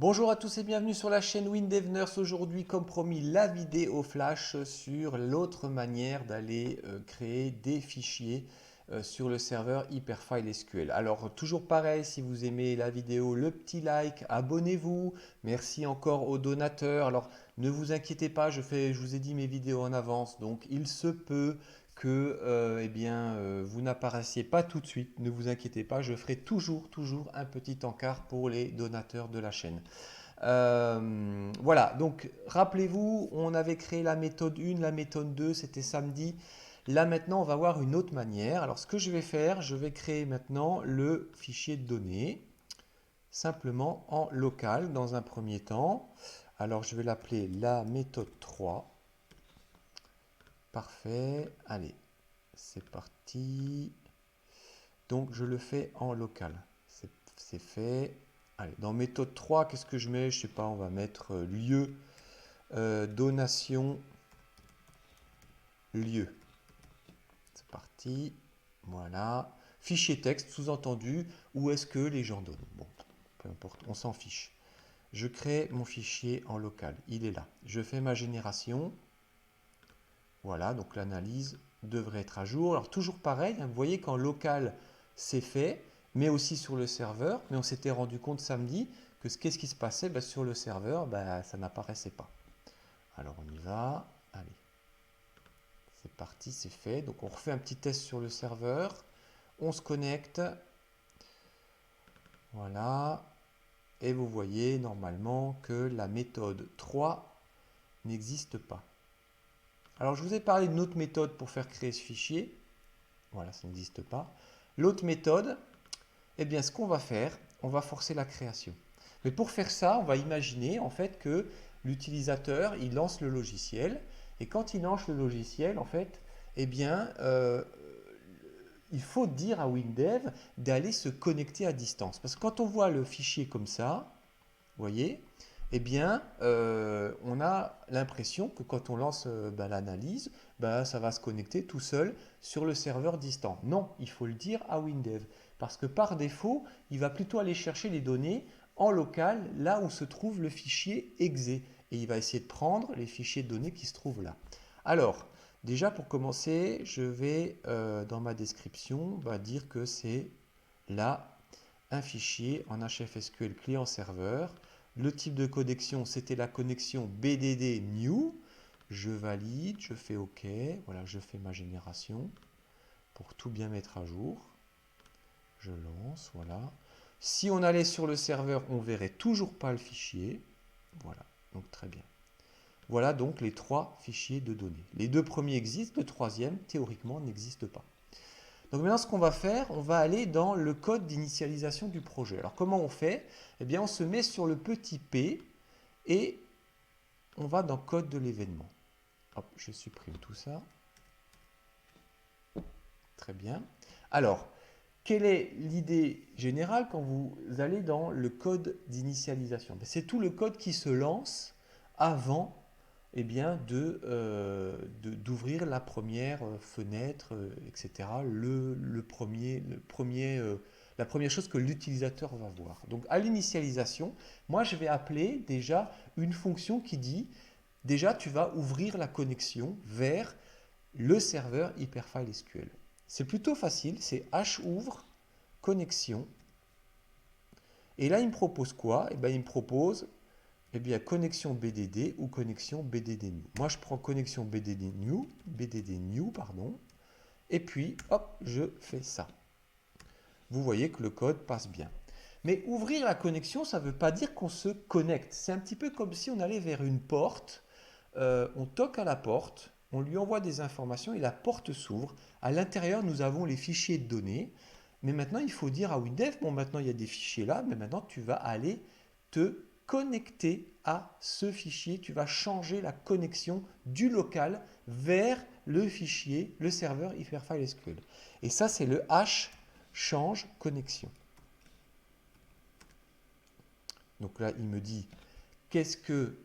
Bonjour à tous et bienvenue sur la chaîne WinDevNurse. Aujourd'hui, comme promis, la vidéo flash sur l'autre manière d'aller créer des fichiers sur le serveur Hyperfile SQL. Alors, toujours pareil, si vous aimez la vidéo, le petit like, abonnez-vous. Merci encore aux donateurs. Alors, ne vous inquiétez pas, je vous ai dit mes vidéos en avance, donc il se peut que vous n'apparaissiez pas tout de suite. Ne vous inquiétez pas, je ferai toujours un petit encart pour les donateurs de la chaîne. Voilà, donc rappelez-vous, on avait créé la méthode 1, la méthode 2, c'était samedi. Là maintenant, on va voir une autre manière. Alors ce que je vais faire, je vais créer maintenant le fichier de données, simplement en local dans un premier temps. Alors je vais l'appeler la méthode 3. Parfait, allez, c'est parti. Donc je le fais en local, c'est fait. Allez, dans méthode 3, qu'est-ce que je mets? Je sais pas, on va mettre lieu, donation, lieu. C'est parti. Voilà. Fichier texte, sous-entendu, où est-ce que les gens donnent? Bon, peu importe, on s'en fiche. Je crée mon fichier en local, il est là. Je fais ma génération. Voilà, donc l'analyse devrait être à jour. Alors toujours pareil, hein, vous voyez qu'en local, c'est fait, mais aussi sur le serveur. Mais on s'était rendu compte samedi que qu'est-ce qui se passait? Sur le serveur, ça n'apparaissait pas. Alors on y va. Allez, c'est parti, c'est fait. Donc on refait un petit test sur le serveur. On se connecte. Voilà. Et vous voyez normalement que la méthode 3 n'existe pas. Alors je vous ai parlé d'une autre méthode pour faire créer ce fichier. Voilà, ça n'existe pas. L'autre méthode, eh bien, ce qu'on va faire, on va forcer la création. Mais pour faire ça, on va imaginer en fait que l'utilisateur, il lance le logiciel. Et quand il lance le logiciel, en fait, eh bien, il faut dire à WinDev d'aller se connecter à distance. Parce que quand on voit le fichier comme ça, vous voyez, eh bien, on a l'impression que quand on lance l'analyse, ça va se connecter tout seul sur le serveur distant. Non, il faut le dire à WinDev. Parce que par défaut, il va plutôt aller chercher les données en local, là où se trouve le fichier exe. Et il va essayer de prendre les fichiers de données qui se trouvent là. Alors, déjà pour commencer, je vais dans ma description dire que c'est là un fichier en HFSQL client-serveur. Le type de connexion, c'était la connexion BDD new. Je valide, je fais OK. Voilà, je fais ma génération pour tout bien mettre à jour. Je lance, voilà. Si on allait sur le serveur, on verrait toujours pas le fichier. Voilà, donc très bien. Voilà donc les trois fichiers de données. Les deux premiers existent, le troisième, théoriquement, n'existe pas. Donc maintenant, ce qu'on va faire, on va aller dans le code d'initialisation du projet. Alors comment on fait? Eh bien, on se met sur le petit P et on va dans code de l'événement. Hop, je supprime tout ça. Très bien. Alors, quelle est l'idée générale quand vous allez dans le code d'initialisation? C'est tout le code qui se lance avant d'ouvrir la première fenêtre, etc. La première chose que l'utilisateur va voir. Donc à l'initialisation, moi je vais appeler déjà une fonction qui dit, déjà tu vas ouvrir la connexion vers le serveur Hyperfile SQL. C'est plutôt facile, c'est houvre connexion. Et là il me propose quoi? Il me propose connexion BDD ou connexion BDD new. Moi, je prends connexion BDD new, pardon, et puis, hop, je fais ça. Vous voyez que le code passe bien. Mais ouvrir la connexion, ça ne veut pas dire qu'on se connecte. C'est un petit peu comme si on allait vers une porte, on toque à la porte, on lui envoie des informations et la porte s'ouvre. À l'intérieur, nous avons les fichiers de données. Mais maintenant, il faut dire à WinDev, bon, maintenant, il y a des fichiers là, mais maintenant, tu vas aller te connecter à ce fichier. Tu vas changer la connexion du local vers le fichier, le serveur Hyperfile SQL. Et ça, c'est le H change connexion. Donc là, il me dit, qu'est-ce que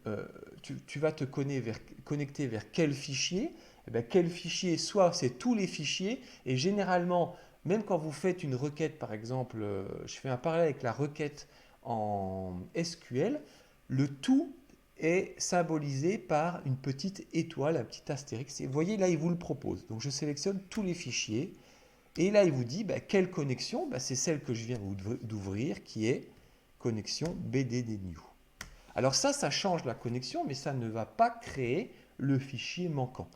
tu vas te connecter vers quel fichier? Quel fichier? Soit c'est tous les fichiers, et généralement, même quand vous faites une requête, par exemple, je fais un parallèle avec la requête en SQL, le tout est symbolisé par une petite étoile, un petit astérix. Et vous voyez, là, il vous le propose. Donc, je sélectionne tous les fichiers. Et là, il vous dit, quelle connexion? C'est celle que je viens d'ouvrir, qui est connexion BDDnew. Alors ça change la connexion, mais ça ne va pas créer le fichier manquant.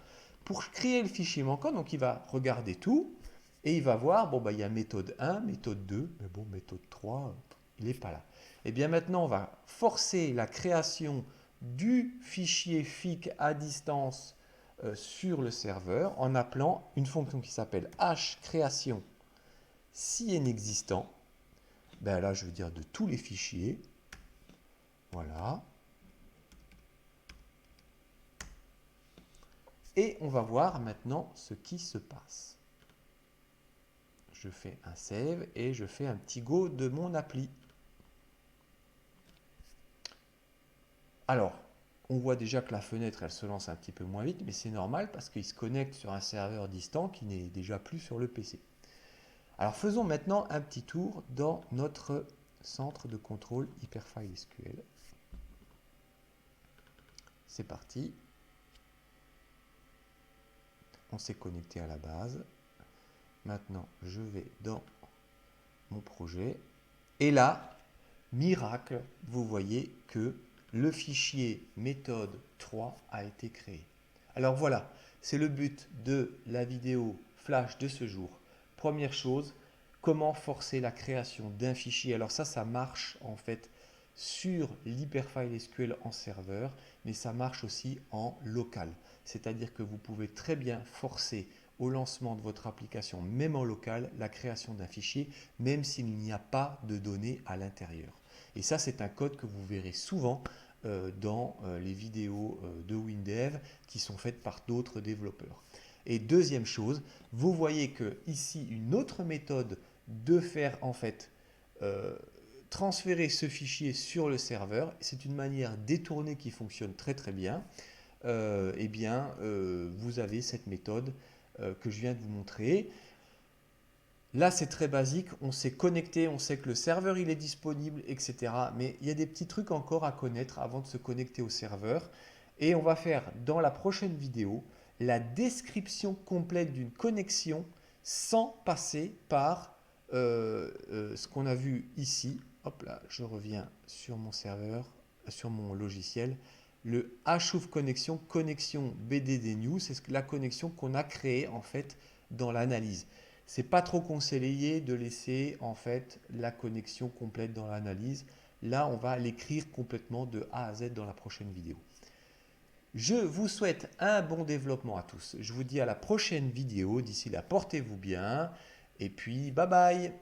Pour créer le fichier manquant, donc il va regarder tout, et il va voir, il y a méthode 1, méthode 2, mais bon, méthode 3, il n'est pas là. Et bien maintenant, on va forcer la création du fichier FIC à distance sur le serveur en appelant une fonction qui s'appelle hCreation si inexistant. Là, je veux dire de tous les fichiers. Voilà. Et on va voir maintenant ce qui se passe. Je fais un save et je fais un petit go de mon appli. Alors, on voit déjà que la fenêtre, elle se lance un petit peu moins vite, mais c'est normal parce qu'il se connecte sur un serveur distant qui n'est déjà plus sur le PC. Alors, faisons maintenant un petit tour dans notre centre de contrôle Hyperfile SQL. C'est parti. On s'est connecté à la base. Maintenant, je vais dans mon projet. Et là, miracle, vous voyez que le fichier méthode 3 a été créé. Alors voilà, c'est le but de la vidéo flash de ce jour. Première chose, comment forcer la création d'un fichier. Alors ça marche en fait sur l'Hyperfile SQL en serveur, mais ça marche aussi en local. C'est-à-dire que vous pouvez très bien forcer au lancement de votre application, même en local, la création d'un fichier, même s'il n'y a pas de données à l'intérieur. Et ça, c'est un code que vous verrez souvent dans les vidéos de WinDev qui sont faites par d'autres développeurs. Et deuxième chose, vous voyez que ici, une autre méthode de faire en fait transférer ce fichier sur le serveur, c'est une manière détournée qui fonctionne très très bien. Vous avez cette méthode que je viens de vous montrer. Là, c'est très basique, on s'est connecté, on sait que le serveur il est disponible, etc. Mais il y a des petits trucs encore à connaître avant de se connecter au serveur. Et on va faire dans la prochaine vidéo la description complète d'une connexion sans passer par ce qu'on a vu ici. Hop là, je reviens sur mon serveur, sur mon logiciel. Le HOOF connexion BDDnew, c'est la connexion qu'on a créée en fait dans l'analyse. C'est pas trop conseillé de laisser en fait la connexion complète dans l'analyse. Là, on va l'écrire complètement de A à Z dans la prochaine vidéo. Je vous souhaite un bon développement à tous. Je vous dis à la prochaine vidéo. D'ici là, portez-vous bien. Et puis, bye bye.